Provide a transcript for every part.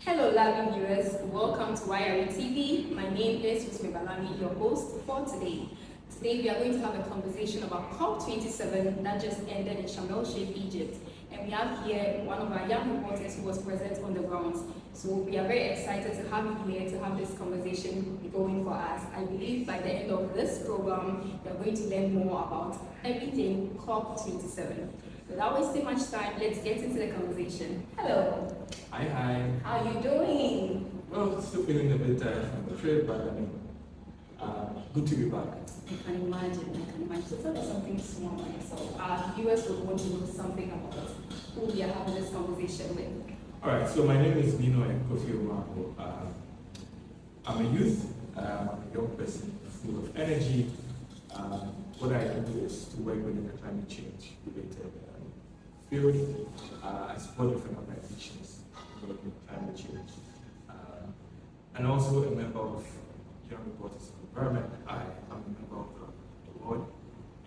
Hello, lovely viewers. Welcome to YRE TV. My name is Balami, your host for today. Today, we are going to have a conversation about COP27 that just ended in Sharm-El Sheikh, Egypt. And we have here one of our young reporters who was present on the grounds. So we are very excited to have you here to have this conversation going for us. I believe by the end of this program, you're going to learn more about everything COP27. Without wasting much time, let's get into the conversation. Hello. Hi. How are you doing? Well, still feeling a bit tired from the trip, but good to be back. I can imagine. So tell us something small about yourself. Our viewers would want to know something about who we are having this conversation with. All right, so my name is Nii Noi Omaboe. I'm a youth, I'm a young person full of energy. What I do is to work within the climate change related field. I support different organizations working with climate change. And also a member of Young Reporters of the Environment. I am a member of the board,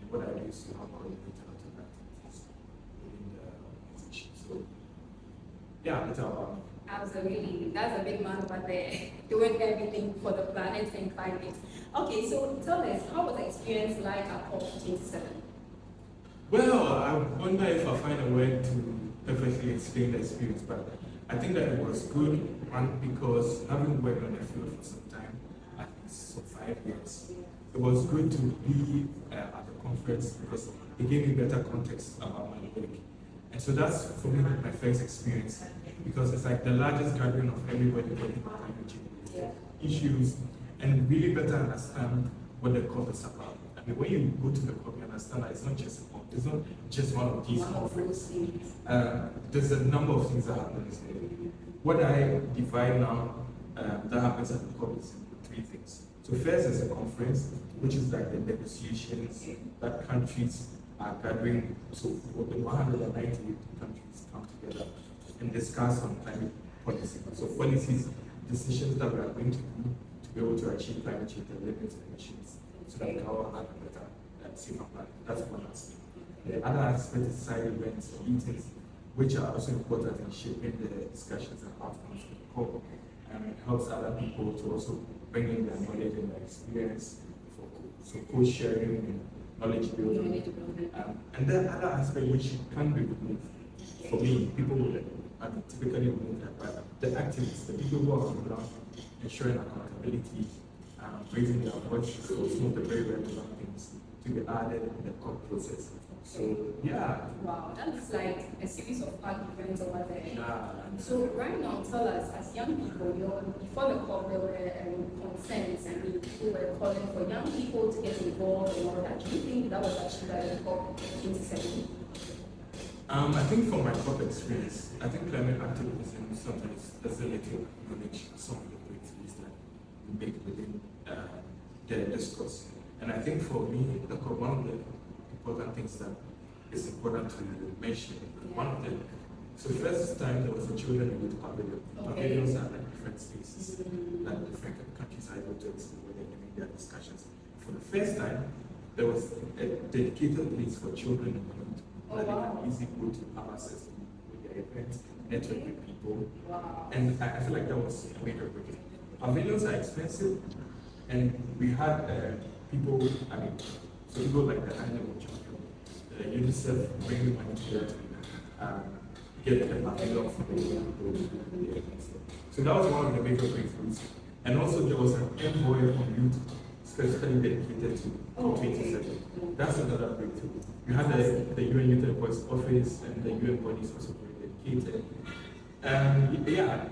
and what I do is to help coordinate a lot of activities within the organization. So, yeah, that's about me. Absolutely. That's a big man over there, doing everything for the planet and climate. Okay, so tell us, how was the experience like at COP27? Well, I wonder if I find a word to perfectly explain the experience, but I think that it was good, one, because having worked on the field for some time, at least for 5 years, it was good to be at the conference because it gave me better context about my work. And so that's, for me, my first experience, because it's like the largest gathering of everybody working on climate change issues, and really better understand what the COP is about. I mean, when you go to the COP, you understand that it's not just a COP, it's not just one of these conferences. There's a number of things that happen. What I divide now that happens at the COP is three things. So first is a conference, which is like the negotiations that countries are gathering. So the 190 countries come together and discuss on climate policy. So policies, decisions that we are going to do to be able to achieve climate change and limit emissions, so that we can all have a better and safer planet. That's one aspect. The other aspect is side events, meetings, which are also important in shaping the discussions and outcomes of the COP. And it helps other people to also bring in their knowledge and their experience so co-sharing and knowledge building. And the other aspect which can be removed, for me, people will typically remove that, but the activists, the people who are on the ground, ensuring accountability, raising their voices, so some of the very relevant things to be added in the COP process. So, yeah. Wow, that looks like a series of packed events over there. Yeah. So, right now, tell us, as young people, before the COP, there were concerns and people were calling for young people to get involved and all that. Do you think that was achieved by the COP 27? I think from my COP experience, I think climate activism sometimes doesn't let you acknowledge some of the breakthroughs that we make within the discourse. And I think for me, the COP, one of the important things that is important to mention, one of them, so the first time there was a children and youth pavilion. Pavilions are like different spaces that different countries are able to explore where they're having their discussions. For the first time, there was a dedicated place for children and youth that they can easily go to have access to their events, network with people. And I feel like that was a major breakthrough. Pavilions are expensive, and we had people, I mean, so people like the Animal Champion, UNICEF bringing money together to get a pavilion for the young people. So that was one of the major breakthroughs. And also there was an envoy on youth specifically dedicated to COP27. That's another breakthrough. You had the UN Youth Reports Office and the UN bodies also very dedicated. Yeah,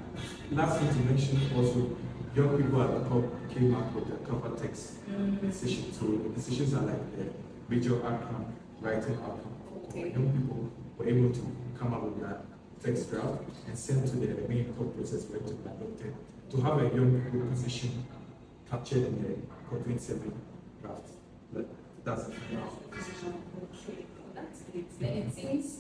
last thing to mention also, young people at the COP came up with the cover text decisions. So the decisions are like the major outcome, writing outcome. Young people were able to come up with that text draft and send to the main COP process for it to be adopted. To have a young people position captured in the COP27 draft. But that's it. Okay, that's it. Then it seems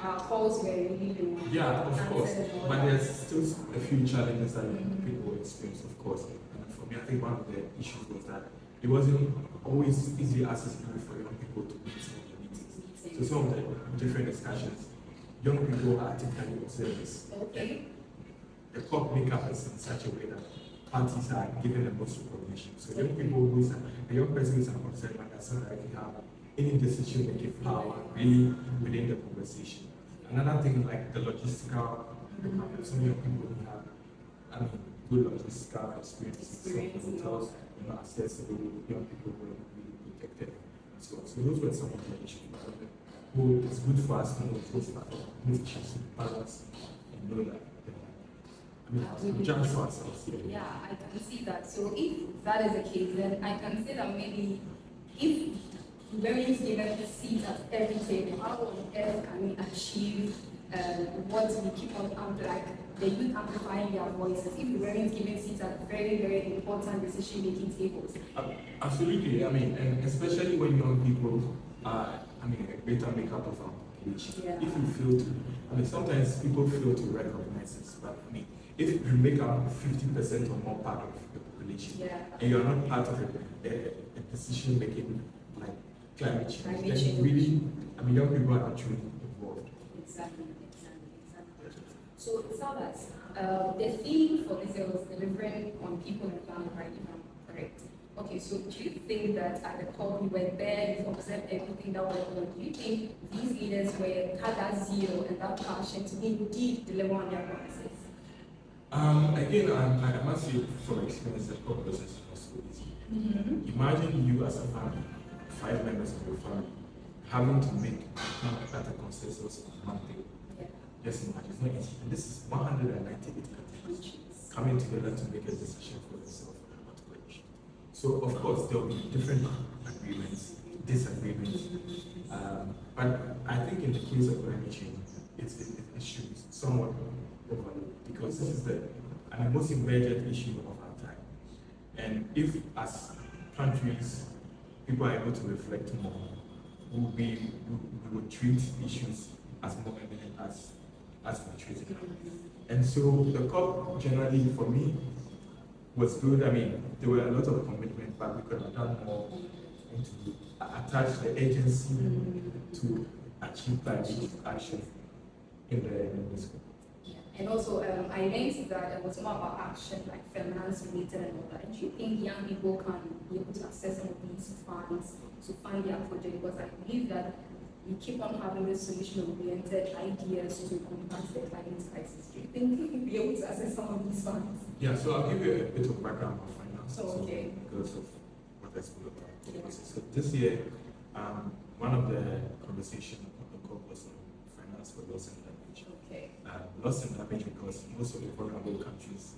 our calls were really low. Yeah, of course. But there's still a few challenges that people experience, of course. And for me, I think one of the issues was that it wasn't always easily accessible for young people to meet some of the meetings. So some of the different discussions, young people are typically observers. Okay. the COP makeup is in such a way that parties are given the most recognition. So young people who is a young person who is concerned like doesn't really have any decision making power really within the conversation. Another thing like the logistical, some young people who have good logistical experiences, so hotels, accessible, young people who are really protected. So those were some of the issues. Who it's good for us to know those issues, balance, and know that. Judge for ourselves. Yeah, I can see that. So if that is the case, then I can say that maybe if women given a seat at every table, how on earth can we achieve what we keep on like the youth amplifying their voices? If the women given seats at very, very important decision-making tables. Absolutely. And especially when young people are, a greater makeup of our population. Yeah. If you fail to, sometimes people fail to recognize this, but if you make up 50% or more part of the population, and you're not part of a decision making like climate change, then really, young people are actually involved. Exactly. So it sounds like the theme for this year was delivering on people and planet, right? If I'm correct. Okay, so do you think that at the COP you were there, you observed everything that went on? Do you think these leaders had that zeal and that passion to indeed deliver on their promises? Again, I must say from experience that COP process is not so easy. Imagine you as a family, 5 members of your family, having to come at a consensus on one thing. Just imagine, it's not easy. And this is 198 countries coming together to make a decision for themselves on a particular issue. So, of course, there will be different agreements, disagreements. But I think in the case of climate change, it should be somewhat overlooked because this is the most emergent issue of our time. And if, as countries, people are able to reflect more, we will treat issues as more eminent as we treat it. And so the COP generally, for me, was good. There were a lot of commitment, but we could have done more to attach the agency to achieve climate action in the school. And also, I learned that it was more about action, like finance related and all that. Do you think young people can be able to access some of these funds to fund their project? Because I believe that we keep on having this solution-oriented ideas to combat the climate crisis. Do you think we will be able to access some of these funds? Yeah, so I'll give you a bit of background on finance. Okay. Because of what I spoke about. So this year, one of the conversations on the COP was on finance for loss and damage. Okay. Loss and damage because most of the vulnerable countries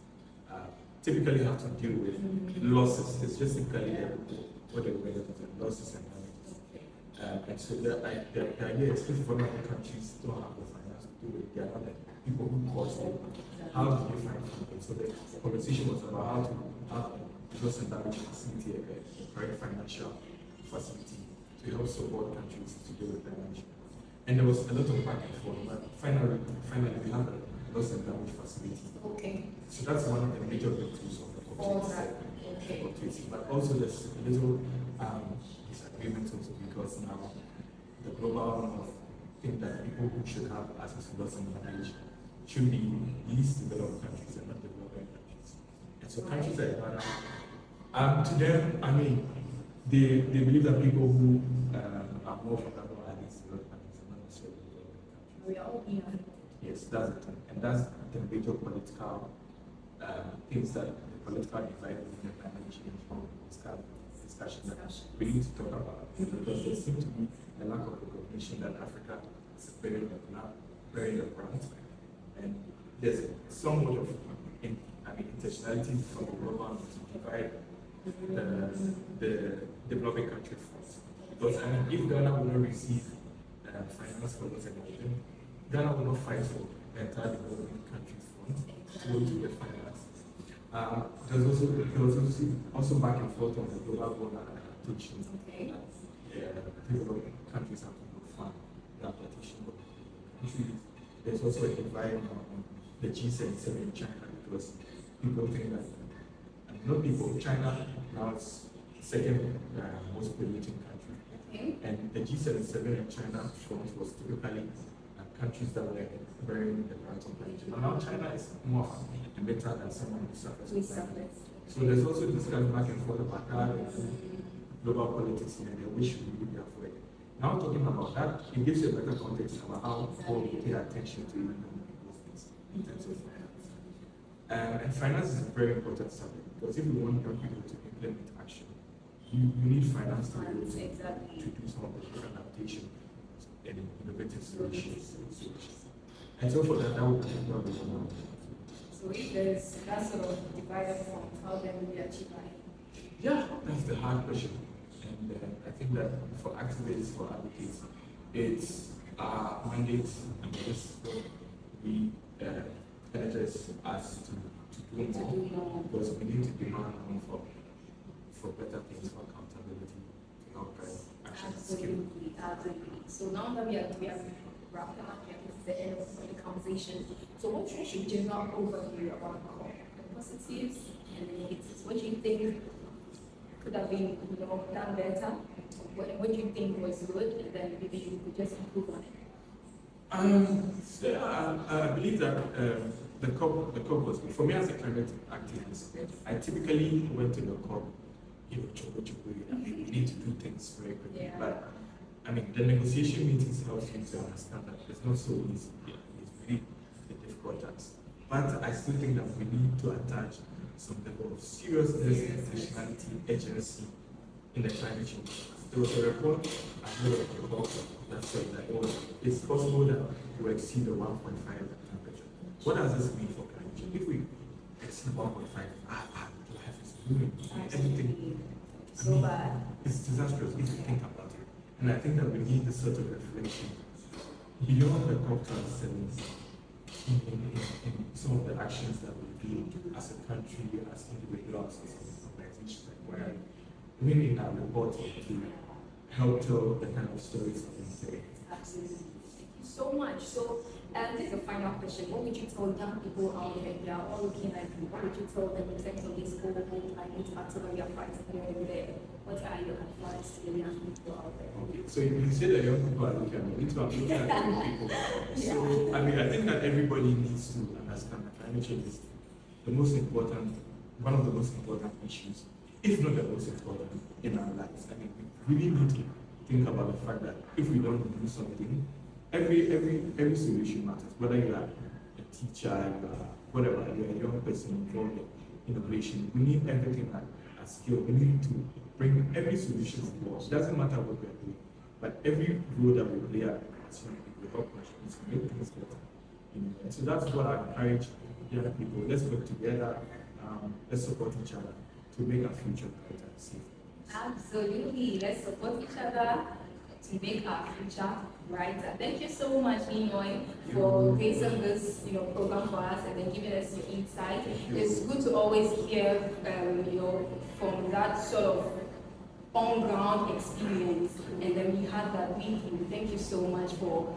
typically have to deal with losses. It's just typically what they were losses and damages. And so the idea is if vulnerable countries don't have the finance to do it, they are not the people who cause it. How do you find funding? So the conversation was about how to have a loss and damage facility, a correct financial facility to help support countries to deal with damage. And there was a lot of back and forth, but finally we have a loss and damage facility. Okay. So that's one of the major breakthroughs of the COP27. Okay. But also there's a little disagreement also because now the global north think that people who should have access to loss and damage should be least developed countries and not developing countries. And so countries like Ghana, to them, they believe that people who are more vulnerable are least developed countries and not necessarily developing countries. We are all here. Yes, that's the thing. And that's the major political things that the political divide within the climate change discussion that we need to talk about. Because there seems to be a lack of recognition that Africa is bearing the brunt. And there's somewhat of intentionality from the global to divide the developing country funds. Because if Ghana will not receive finance for those elections, Ghana will not fight for the entire developing country funds to get finance. There's also back and forth on the global water adaptation. Okay. Developing countries have to fund the adaptation. There's also a divide on the G77 in China because people think that, not people, China now is second most polluting country. Okay. And the G77 in China front was typically countries that were very in the right of religion. And now China is more better than someone who suffers We with that. suffer. So there's also discussion back and forth about that and global politics here, which we really be avoid. Now talking about that, it gives you a better context about how we pay attention to even those things in terms of finance. And finance is a very important subject because if we want young people to implement action, you need finance to be able to, Exactly. to do some of the adaptation and innovative solutions. And so for that would be one. So if there's that sort of divided from how then we achieve that? Yeah, that's the hard question. And I think that for activists, for advocates, it's our mandate and this we energize us to do more because we need to demand more for better things, for accountability, to help drive action. Absolutely, absolutely. So now that we are wrapping up, we are getting to the end of the conversation. So what should you general overview about COP? The positives and the negatives. What do you think could have been done better? What do you think was good, and then maybe you could just improve on it? I believe that the COP was good. For me as a climate activist, I typically went to the COP, I mean, we need to do things very quickly. Yeah. But I mean, the negotiation meetings helps you to understand that it's not so easy. It's really a difficult task. But I still think that we need to attach some level of seriousness, intentionality, agency in the climate change. There was a report, I heard of a report that said that it's possible that we will exceed the 1.5 temperature. What does this mean for climate change? If we exceed 1.5, our life is ruined. Everything. So bad. It's disastrous if you think about it. And I think that we need this sort of reflection beyond the COP27 in some of the actions that we do as a country, as individuals, as organizations, like where even in our report to help tell the kind of stories that we say. Absolutely. Thank you so much. So, this is the final question. What would you tell young people out there? They are all looking like you. What would you tell them in terms of this whole climate battle we are fighting over there? What are your advice to the young people out there? Okay, so you say that young people are looking at me, I'm looking at young people. So, I mean, I think that everybody needs to understand that climate change is the most important, one of the most important issues, if not the most important in our lives. I mean, we really need to think about the fact that if we don't do something, every solution matters. Whether you are a teacher, whatever, you're a young person involved in innovation, we need everything as skill. We need to bring every solution on board. It doesn't matter what we are doing, but every role that we play as human beings will help contribute to make things better. And so that's what I encourage young people. Let's work together. Let's support each other to make our future better and safer. Absolutely. Let's support each other to make our future brighter. Thank you so much, Nii Noi, for gracing this program for us and then giving us your insight. It's good to always hear from that sort of on-ground experience, and then we had that with you. Thank you so much for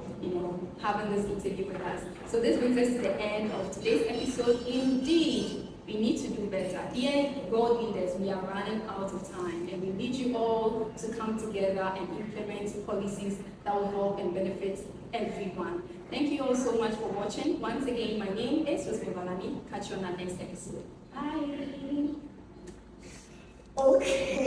having this interview with us. So this brings us to the end of today's episode. Indeed, we need to do better. Dear world leaders, we are running out of time, and we need you all to come together and implement policies that will help and benefit everyone. Thank you all so much for watching. Once again, my name is Valani. Catch you on our next episode. Bye. Okay.